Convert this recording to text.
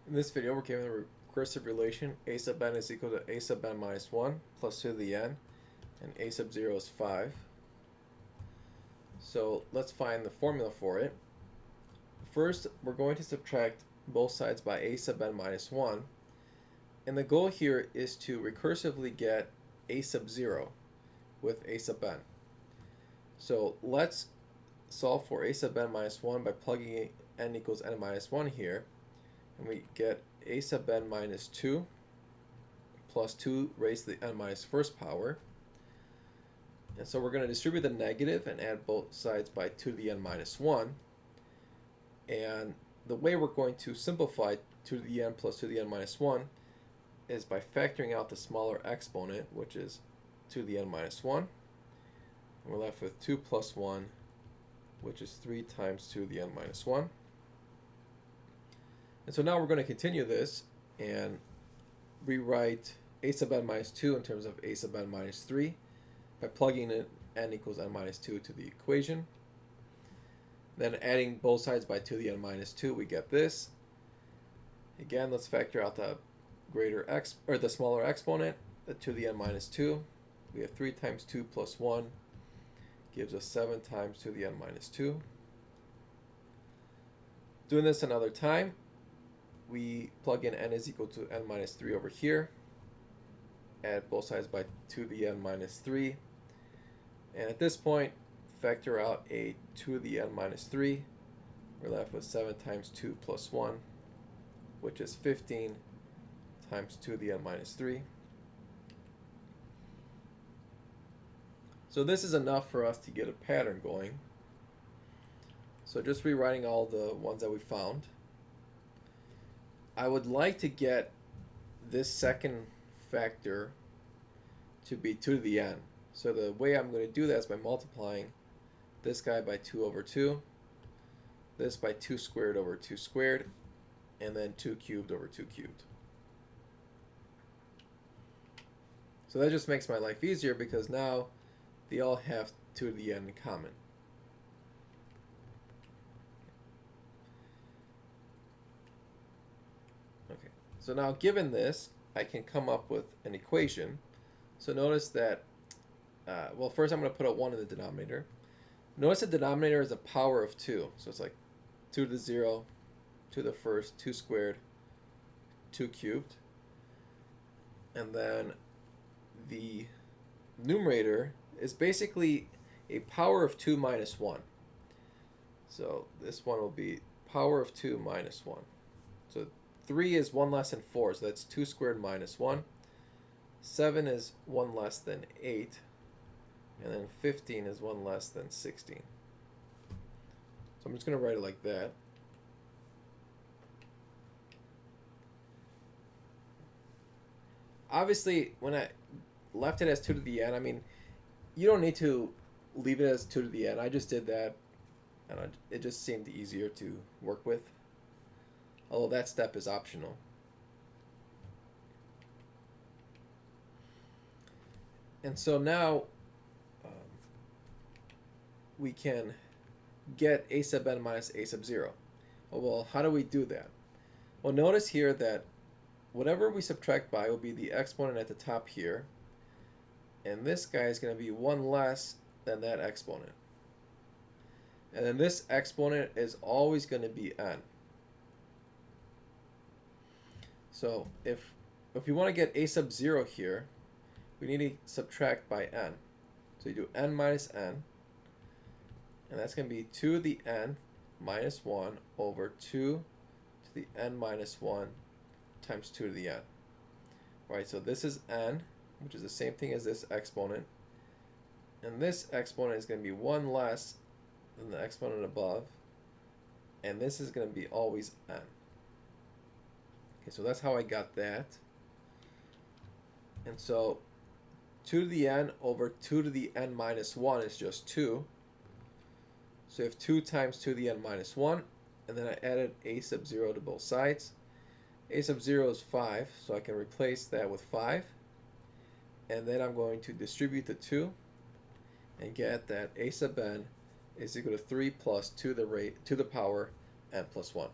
In this video, we're given the recursive relation a sub n is equal to a sub n minus 1 plus 2 to the n, and a sub 0 is 5. So let's find the formula for it. First, we're going to subtract both sides by a sub n minus 1, and the goal here is to recursively get a sub 0 with a sub n. So let's solve for a sub n minus 1 by plugging n equals n minus 1 here, and we get a sub n minus 2 plus 2 raised to the n minus first power. And so we're going to distribute the negative and add both sides by 2 to the n minus 1. And the way we're going to simplify 2 to the n plus 2 to the n minus 1 is by factoring out the smaller exponent, which is 2 to the n minus 1. And we're left with 2 plus 1, which is 3 times 2 to the n minus 1. And so now we're going to continue this and rewrite a sub n minus 2 in terms of a sub n minus 3 by plugging in n equals n minus 2 to the equation. Then adding both sides by 2 to the n minus 2, we get this. Again, let's factor out the the smaller exponent, the 2 to the n minus 2. We have 3 times 2 plus 1 gives us 7 times 2 to the n minus 2. Doing this another time, we plug in n is equal to n minus 3 over here, add both sides by 2 to the n minus 3, and at this point factor out a 2 to the n minus 3. We're left with 7 times 2 plus 1, which is 15 times 2 to the n minus 3. So this is enough for us to get a pattern going. So just rewriting all the ones that we found. I would like to get this second factor to be 2 to the n. So the way I'm going to do that is by multiplying this guy by 2 over 2, this by 2 squared over 2 squared, and then 2 cubed over 2 cubed. So that just makes my life easier because now they all have 2 to the n in common. Okay, so now given this, I can come up with an equation. So notice that, well, first I'm going to put a 1 in the denominator. Notice the denominator is a power of 2. So it's like 2 to the 0, 2 to the first, 2 squared, 2 cubed. And then the numerator is basically a power of 2 minus 1. So this one will be power of 2 minus 1. So 3 is 1 less than 4, so that's 2 squared minus 1. 7 is 1 less than 8. And then 15 is 1 less than 16. So I'm just going to write it like that. Obviously, when I left it as 2 to the n, I mean, you don't need to leave it as 2 to the n. I just did that, and it just seemed easier to work with. Although that step is optional. And so now we can get a sub n minus a sub 0. Oh, well, how do we do that? Well, notice here that whatever we subtract by will be the exponent at the top here, and this guy is going to be 1 less than that exponent. And then this exponent is always going to be n. So if you want to get a sub 0 here, we need to subtract by n. So you do n minus n, and that's going to be 2 to the n minus 1 over 2 to the n minus 1 times 2 to the n. Right, so this is n, which is the same thing as this exponent. And this exponent is going to be 1 less than the exponent above. And this is going to be always n. Okay, so that's how I got that. And so 2 to the n over 2 to the n minus 1 is just 2. So you have 2 times 2 to the n minus 1. And then I added a sub 0 to both sides. A sub 0 is 5, so I can replace that with 5. And then I'm going to distribute the 2 and get that a sub n is equal to 3 plus 2 to the power n plus 1.